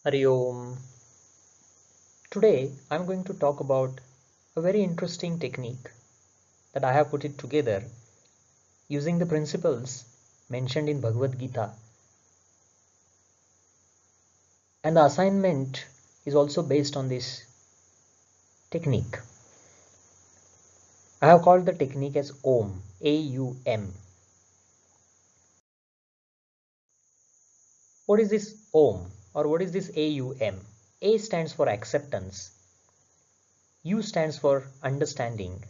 Hari Om. Today I'm going to talk about a very interesting technique that I have put it together using the principles mentioned in Bhagavad Gita. And the assignment is also based on this technique. I have called the technique as Om, A-U-M. What is this Om or what is this A-U-M? A stands for acceptance, U stands for understanding,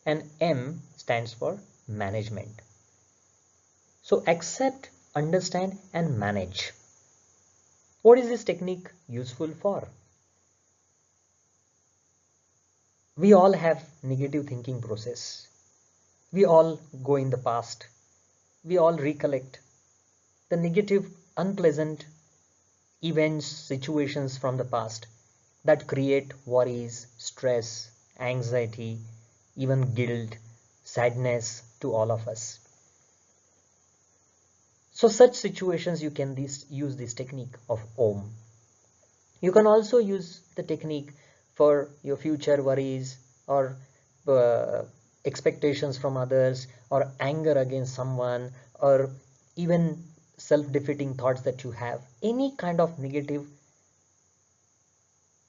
and M stands for management. So accept, understand, and manage. What is this technique useful for? We all have negative thinking process. We all go in the past. We all recollect the negative, unpleasant events, situations from the past that create worries, stress, anxiety, even guilt, sadness to all of us. So such situations you can use this technique of Om. You can also use the technique for your future worries or expectations from others or anger against someone or even self-defeating thoughts that you have. Any kind of negative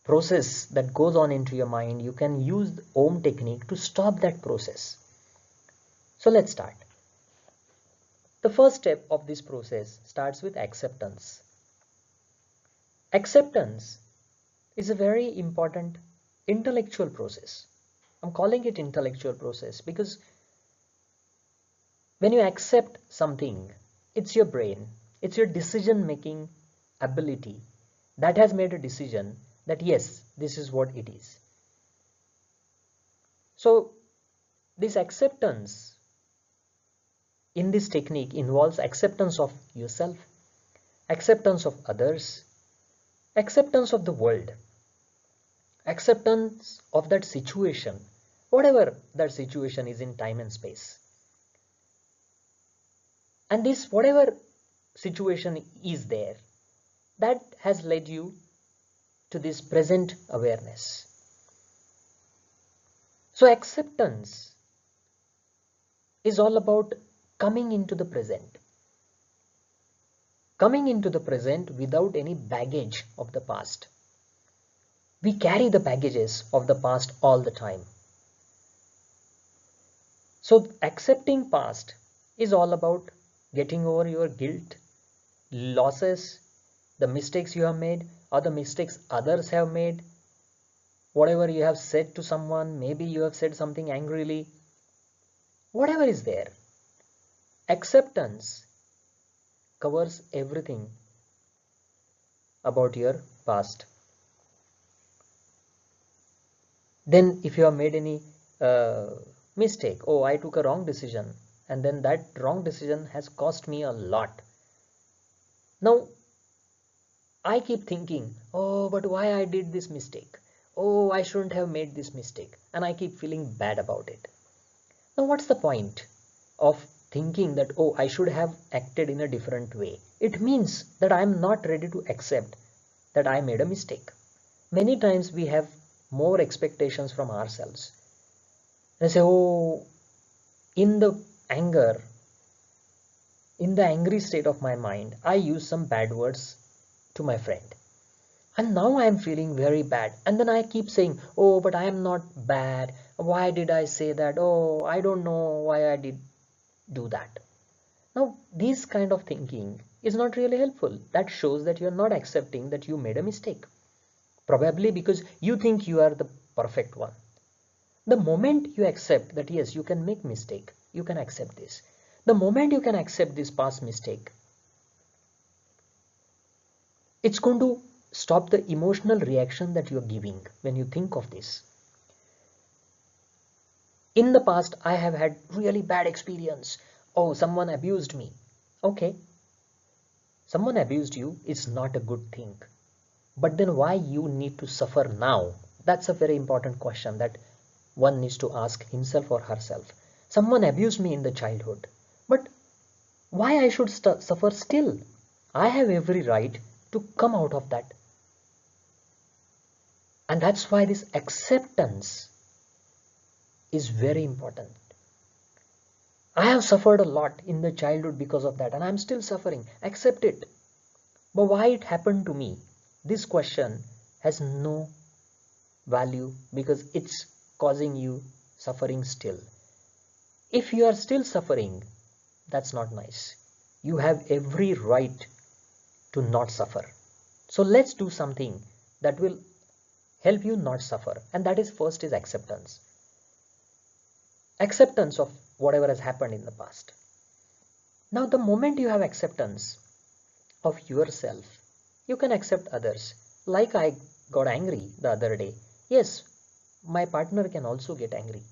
process that goes on into your mind, you can use the Om technique to stop that process. So let's start. The first step of this process starts with acceptance. Acceptance is a very important intellectual process. I'm calling it intellectual process because when you accept something, it's your brain, it's your decision making ability that has made a decision that yes, this is what it is. So this acceptance in this technique involves acceptance of yourself, acceptance of others, acceptance of the world, acceptance of that situation, whatever that situation is in time and space. And this whatever situation is there, that has led you to this present awareness. So acceptance is all about coming into the present. Coming into the present without any baggage of the past. We carry the baggages of the past all the time. So accepting past is all about getting over your guilt, losses, the mistakes you have made or the mistakes others have made, whatever you have said to someone, maybe you have said something angrily, whatever is there. Acceptance covers everything about your past. Then if you have made any mistake, oh, I took a wrong decision and then that wrong decision has cost me a lot. Now I keep thinking, oh, but why I did this mistake? Oh, I shouldn't have made this mistake, and I keep feeling bad about it. Now what's the point of thinking that, oh, I should have acted in a different way? It means that I am not ready to accept that I made a mistake. Many times we have more expectations from ourselves. I say, oh, in the anger, in the angry state of my mind, I use some bad words to my friend. And now I am feeling very bad. And then I keep saying, oh, but I am not bad. Why did I say that? Oh, I don't know why I did do that. Now, this kind of thinking is not really helpful. That shows that you are not accepting that you made a mistake. Probably because you think you are the perfect one. The moment you accept that yes, you can make mistake, you can accept this. The moment you can accept this past mistake, it's going to stop the emotional reaction that you're giving when you think of this. In the past, I have had really bad experience. Oh, someone abused me. Okay. Someone abused you is not a good thing. But then why you need to suffer now? That's a very important question that one needs to ask himself or herself. Someone abused me in the childhood. But why I should suffer still? I have every right to come out of that And that's why this acceptance is very important. I have suffered a lot in the childhood because of that, and I'm still suffering. Accept it. But why it happened to me? This question has no value because it's causing you suffering still. If you are still suffering, that's not nice. You have every right to not suffer. So let's do something that will help you not suffer. And that is, first is acceptance. Acceptance of whatever has happened in the past. Now, the moment you have acceptance of yourself, you can accept others. Like I got angry the other day. Yes, my partner can also get angry.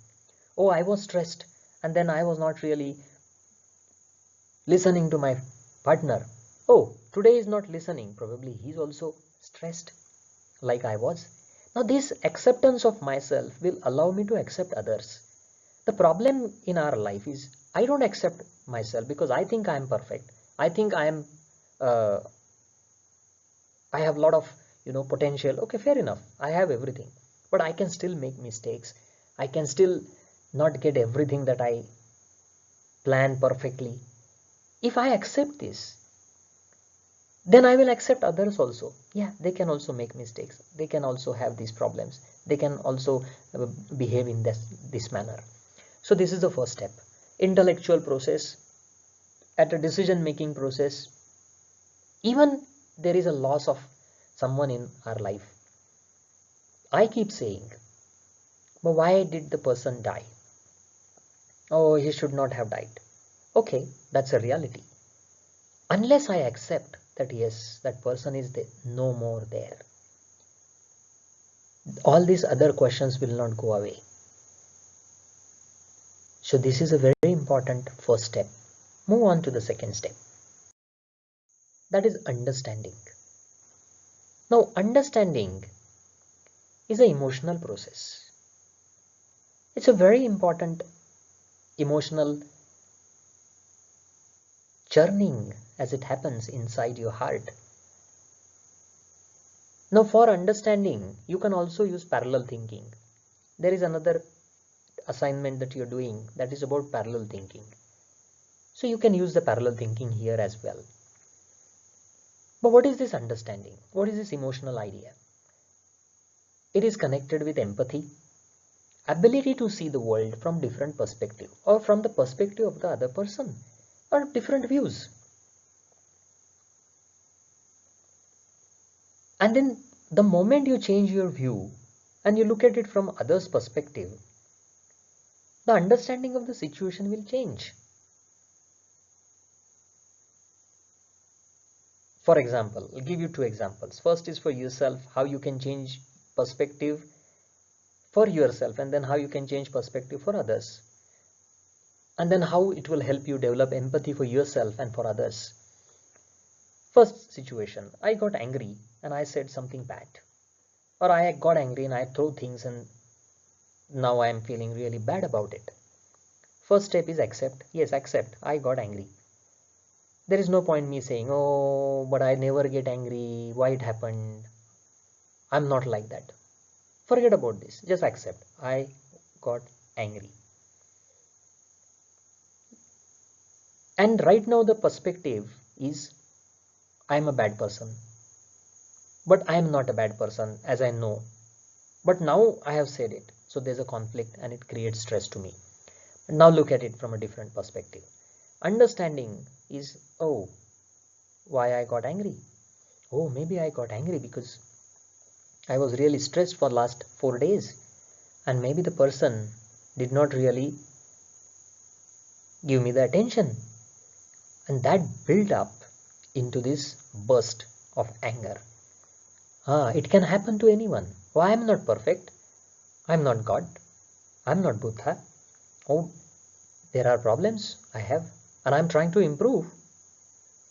Oh, I was stressed and then I was not really listening to my partner. Oh, today is not listening. Probably he's also stressed like I was. Now, this acceptance of myself will allow me to accept others. The problem in our life is I don't accept myself because I think I am perfect. I think uh, I have a lot of potential. Okay, fair enough. I have everything, but I can still make mistakes. I can still not get everything that I plan perfectly. If I accept this, then I will accept others also. Yeah, they can also make mistakes. They can also have these problems. They can also behave in this manner. So this is the first step. Intellectual process, at a decision making process, even there is a loss of someone in our life. I keep saying, but why did the person die? Oh, he should not have died. Okay, that's a reality. Unless I accept that yes, that person is no more there, all these other questions will not go away. So this is a very important first step. Move on to the second step. That is understanding. Now, understanding is an emotional process. It's a very important emotional churning as it happens inside your heart. Now, for understanding, you can also use parallel thinking. There is another assignment that you're doing that is about parallel thinking. So you can use the parallel thinking here as well. But what is this understanding? What is this emotional idea? It is connected with empathy, ability to see the world from different perspective or from the perspective of the other person or different views. And then the moment you change your view and you look at it from others' perspective, the understanding of the situation will change. For example, I'll give you two examples. First is for yourself, how you can change perspective for yourself, and then how you can change perspective for others. And then how it will help you develop empathy for yourself and for others. First situation, I got angry and I said something bad. Or I got angry and I threw things and now I am feeling really bad about it. First step is accept. Yes, accept. I got angry. There is no point me saying, oh, but I never get angry. Why it happened? I'm not like that. Forget about this. Just accept. I got angry. And right now the perspective is I'm a bad person. But I am not a bad person as I know. But now I have said it. So there's a conflict and it creates stress to me. Now look at it from a different perspective. Understanding is, oh, why I got angry? Oh, maybe I got angry because I was really stressed for last 4 days and maybe the person did not really give me the attention, and that built up into this burst of anger. It can happen to anyone. Oh, I am not perfect. I'm not God. I'm not Buddha. Oh, there are problems I have and I'm trying to improve.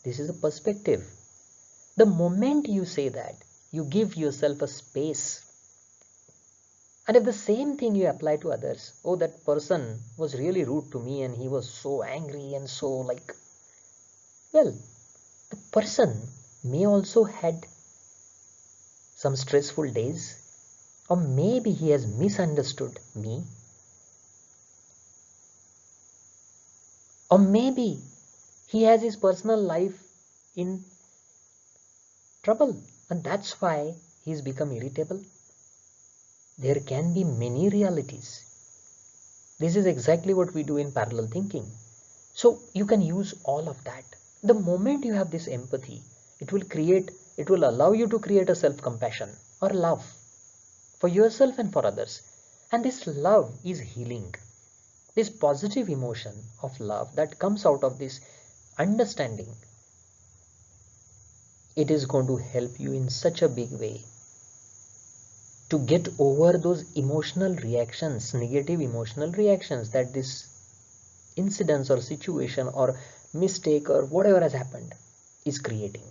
This is a perspective. The moment you say that, you give yourself a space. And if the same thing you apply to others, oh, that person was really rude to me and he was so angry and so like, well, the person may also had some stressful days Or maybe he has misunderstood me. Or maybe he has his personal life in trouble and that's why he's become irritable. There can be many realities. This is exactly what we do in parallel thinking. So you can use all of that. The moment you have this empathy, it will allow you to create a self-compassion or love for yourself and for others. And this love is healing. This positive emotion of love that comes out of this understanding, it is going to help you in such a big way to get over those emotional reactions, negative emotional reactions that this incidents or situation or mistake or whatever has happened is creating.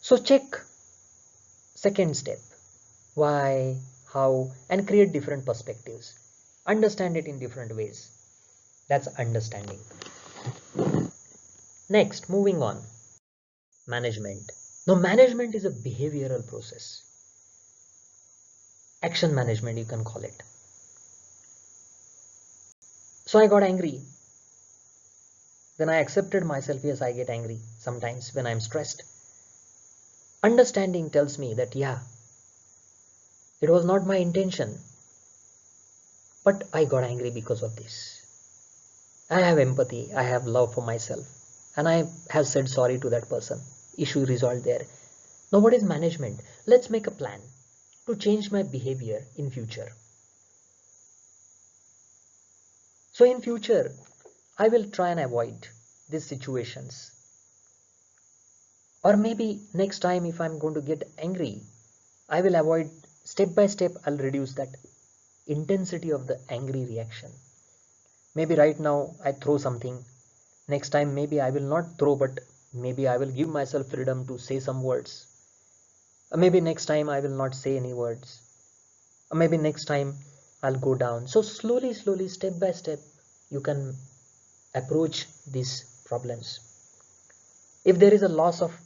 So check second step, why, how, and create different perspectives. Understand it in different ways. That's understanding. Next, moving on, management. Now, management is a behavioral process. Action management, you can call it. So I got angry. Then I accepted myself. Yes, I get angry sometimes when I'm stressed. Understanding tells me that, yeah, it was not my intention, but I got angry because of this. I have empathy, I have love for myself, and I have said sorry to that person. Issue resolved there. Now what is management? Let's make a plan to change my behavior in future. So in future, I will try and avoid these situations. Or maybe next time if I'm going to get angry, I will avoid, step by step, I'll reduce that intensity of the angry reaction. Maybe right now I throw something. Next time maybe I will not throw, but maybe I will give myself freedom to say some words. Or maybe next time I will not say any words. Or maybe next time I'll go down. So slowly, step by step, you can approach these problems. If there is a loss of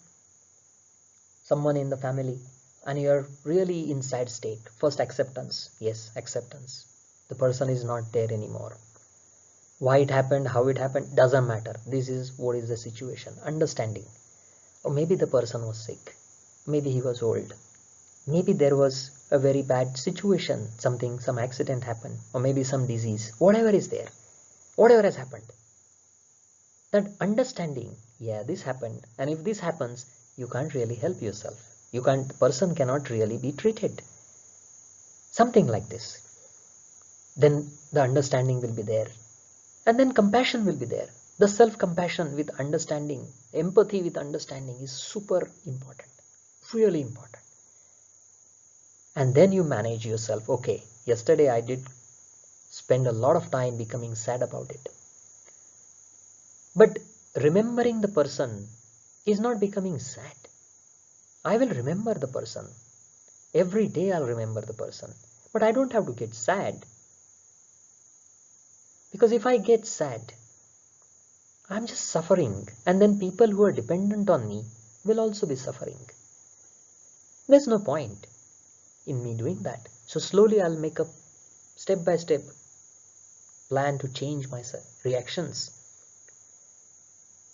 someone in the family and you're really in sad state, first acceptance. Yes, acceptance. The person is not there anymore. Why it happened, how it happened, doesn't matter. This is what is the situation. Understanding. Or maybe the person was sick. Maybe he was old. Maybe there was a very bad situation, some accident happened, or maybe some disease. Whatever is there, whatever has happened. That understanding, yeah, this happened, and if this happens, you can't really help yourself. Person cannot really be treated. Something like this. Then the understanding will be there. And then compassion will be there. The self-compassion with understanding, empathy with understanding is super important. Really important. And then you manage yourself. Okay, yesterday I did spend a lot of time becoming sad about it. But remembering the person is not becoming sad. I will remember the person. Every day I'll remember the person. But I don't have to get sad. Because if I get sad, I'm just suffering. And then people who are dependent on me will also be suffering. There's no point in me doing that. So slowly I'll make a step-by-step plan to change my reactions.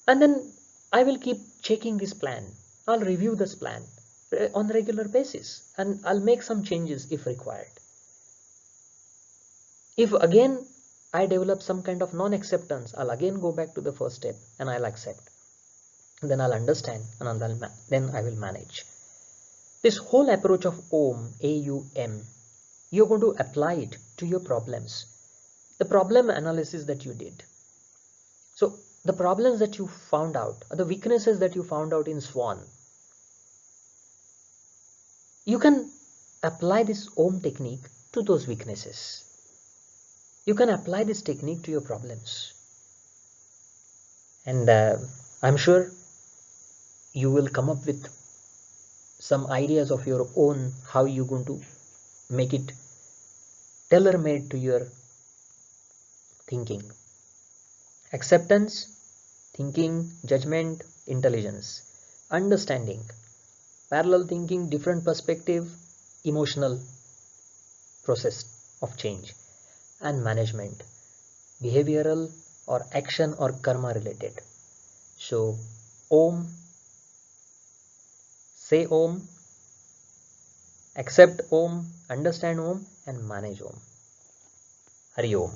And then I will keep checking this plan. I'll review this plan on a regular basis and I'll make some changes if required. If again I develop some kind of non-acceptance, I'll again go back to the first step and I'll accept. Then I'll understand and then I will manage. This whole approach of OM, AUM, you're going to apply it to your problems. The problem analysis that you did. So the problems that you found out, or the weaknesses that you found out in SWAN, you can apply this OM technique to those weaknesses. You can apply this technique to your problems. And I'm sure you will come up with some ideas of your own, how you're going to make it tailor-made to your thinking. Acceptance, thinking, judgment, intelligence, understanding. Parallel thinking, different perspective, emotional process of change. And management, behavioral or action or karma related. So Om, say Om, accept Om, understand Om, and manage Om. Hari Om.